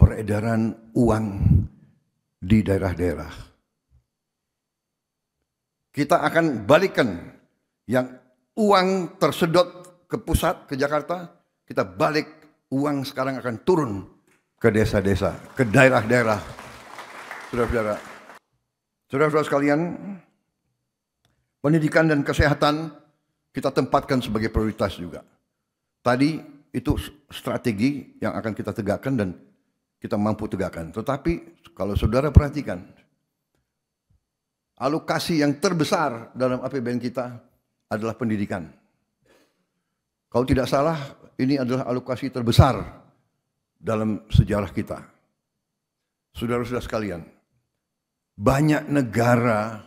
peredaran uang di daerah-daerah. Kita akan balikan yang uang tersedot ke pusat, ke Jakarta, kita balik uang sekarang akan turun ke desa-desa, ke daerah-daerah. Saudara-saudara sekalian, pendidikan dan kesehatan kita tempatkan sebagai prioritas juga. Tadi itu strategi yang akan kita tegakkan dan kita mampu tegakkan. Tetapi kalau saudara perhatikan, alokasi yang terbesar dalam APBN kita adalah pendidikan. Kalau tidak salah, ini adalah alokasi terbesar dalam sejarah kita. Saudara-saudara sekalian, banyak negara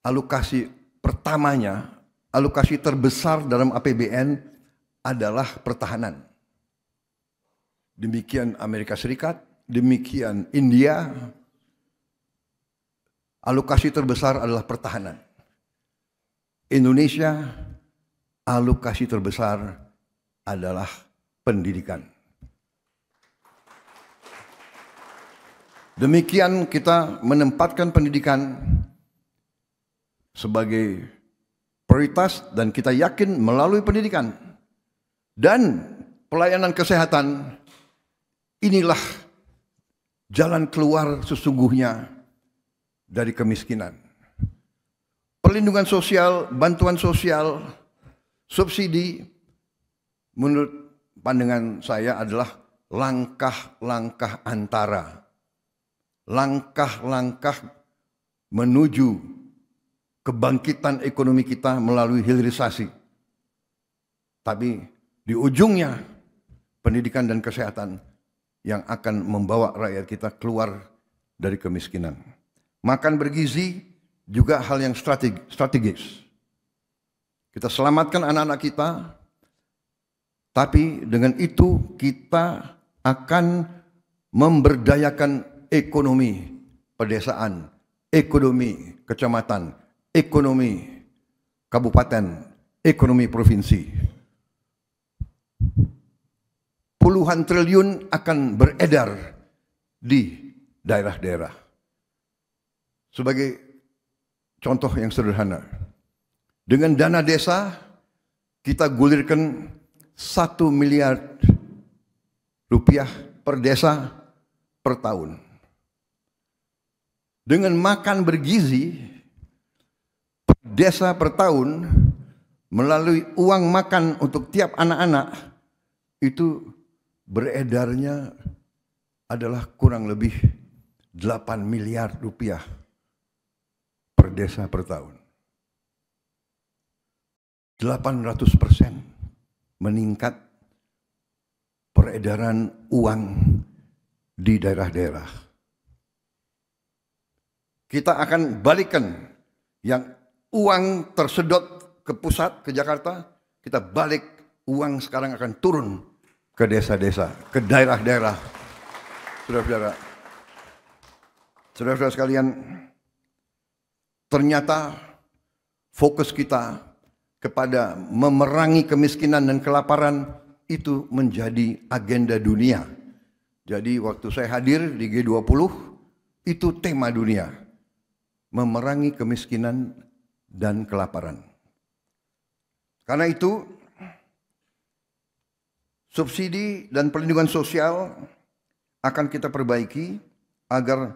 alokasi pertamanya, alokasi terbesar dalam APBN adalah pertahanan. Demikian Amerika Serikat, demikian India. Alokasi terbesar adalah pertahanan. Indonesia, alokasi terbesar adalah pendidikan. Demikian kita menempatkan pendidikan sebagai prioritas dan kita yakin melalui pendidikan dan pelayanan kesehatan, inilah jalan keluar sesungguhnya dari kemiskinan. Perlindungan sosial, bantuan sosial, subsidi, menurut pandangan saya adalah langkah-langkah antara. Langkah-langkah menuju kebangkitan ekonomi kita melalui hilirisasi. Tapi di ujungnya pendidikan dan kesehatan yang akan membawa rakyat kita keluar dari kemiskinan. Makan bergizi juga hal yang strategis. Kita selamatkan anak-anak kita, tapi dengan itu kita akan memberdayakan ekonomi pedesaan, ekonomi kecamatan, ekonomi kabupaten, ekonomi provinsi. Puluhan triliun akan beredar di daerah-daerah. Sebagai contoh yang sederhana, dengan dana desa kita gulirkan 1 miliar rupiah per desa per tahun. Dengan makan bergizi per desa per tahun melalui uang makan untuk tiap anak-anak itu beredarnya adalah kurang lebih 8 miliar rupiah per desa per tahun. 800% meningkat peredaran uang di daerah-daerah. Kita akan balikan yang uang tersedot ke pusat, ke Jakarta, kita balik uang sekarang akan turun ke desa-desa, ke daerah-daerah. Saudara-saudara sekalian, ternyata fokus kita kepada memerangi kemiskinan dan kelaparan itu menjadi agenda dunia. Jadi waktu saya hadir di G20, itu tema dunia, memerangi kemiskinan dan kelaparan. Karena itu, subsidi dan perlindungan sosial akan kita perbaiki agar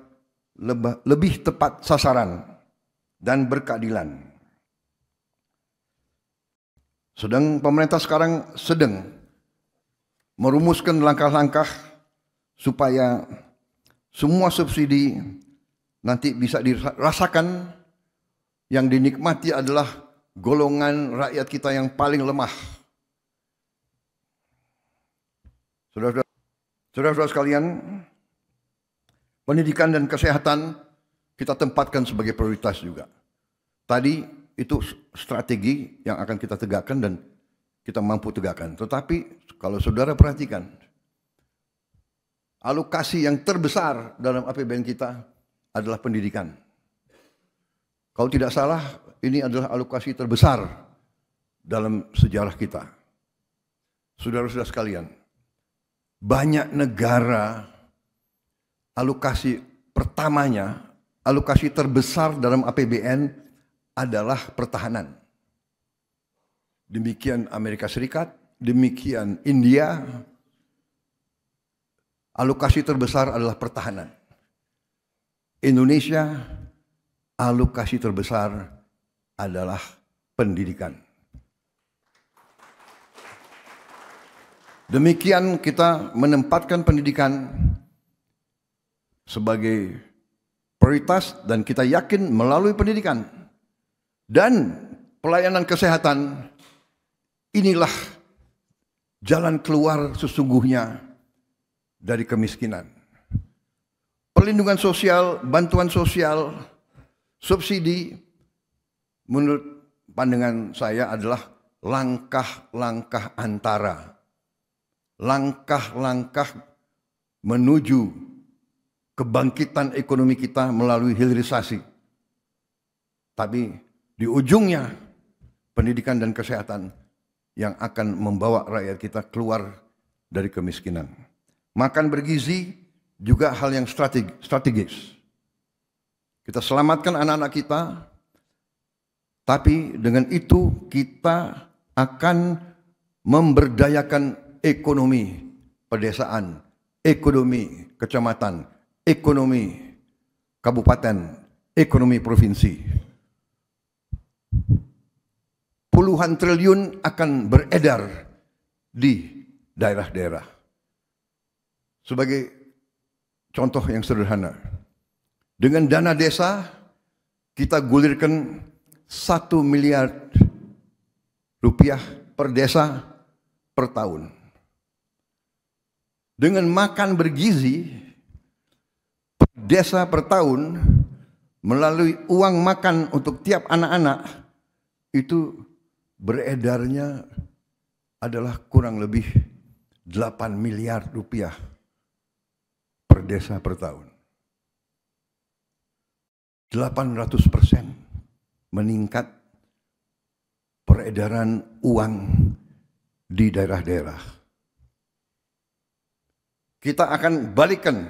lebih tepat sasaran dan berkeadilan. Pemerintah sekarang sedang merumuskan langkah-langkah supaya semua subsidi nanti bisa dirasakan, yang dinikmati adalah golongan rakyat kita yang paling lemah. Saudara-saudara sekalian, pendidikan dan kesehatan kita tempatkan sebagai prioritas juga. Tadi itu strategi yang akan kita tegakkan dan kita mampu tegakkan. Tetapi kalau saudara perhatikan, alokasi yang terbesar dalam APBN kita adalah pendidikan. Kalau tidak salah, ini adalah alokasi terbesar dalam sejarah kita. Saudara-saudara sekalian, banyak negara alokasi pertamanya, alokasi terbesar dalam APBN adalah pertahanan. Demikian Amerika Serikat, demikian India. Alokasi terbesar adalah pertahanan. Indonesia, alokasi terbesar adalah pendidikan. Demikian kita menempatkan pendidikan sebagai prioritas dan kita yakin melalui pendidikan dan pelayanan kesehatan inilah jalan keluar sesungguhnya dari kemiskinan. Perlindungan sosial, bantuan sosial, subsidi menurut pandangan saya adalah langkah-langkah antara. Langkah-langkah menuju kebangkitan ekonomi kita melalui hilirisasi. Tapi di ujungnya pendidikan dan kesehatan yang akan membawa rakyat kita keluar dari kemiskinan. Makan bergizi juga hal yang strategis. Kita selamatkan anak-anak kita, tapi dengan itu kita akan memberdayakan ekonomi pedesaan, ekonomi kecamatan, ekonomi kabupaten, ekonomi provinsi. Puluhan triliun akan beredar di daerah-daerah. Sebagai contoh yang sederhana, dengan dana desa kita gulirkan 1 miliar rupiah per desa per tahun. Dengan makan bergizi per desa per tahun melalui uang makan untuk tiap anak-anak itu beredarnya adalah kurang lebih 8 miliar rupiah per desa per tahun. 800% meningkat peredaran uang di daerah-daerah. Kita akan balikan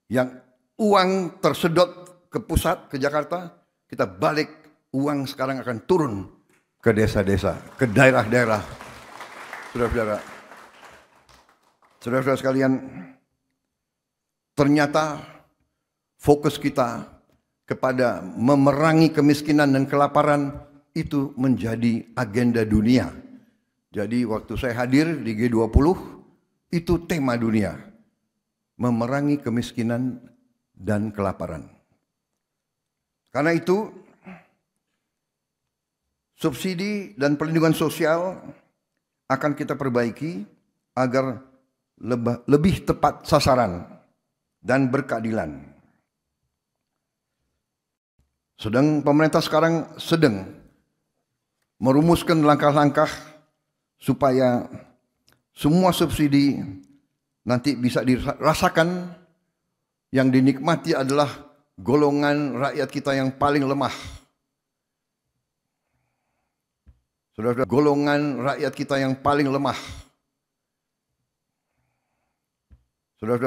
yang uang tersedot ke pusat, ke Jakarta, kita balik uang sekarang akan turun ke desa-desa, ke daerah-daerah. Saudara-saudara sekalian, ternyata fokus kita kepada memerangi kemiskinan dan kelaparan itu menjadi agenda dunia. Jadi waktu saya hadir di G20, itu tema dunia. Memerangi kemiskinan dan kelaparan. Karena itu, subsidi dan perlindungan sosial akan kita perbaiki agar lebih tepat sasaran dan berkeadilan. Pemerintah sekarang sedang merumuskan langkah-langkah supaya semua subsidi nanti bisa dirasakan, yang dinikmati adalah golongan rakyat kita yang paling lemah. Saudara-saudara, golongan rakyat kita yang paling lemah. Saudara-saudara,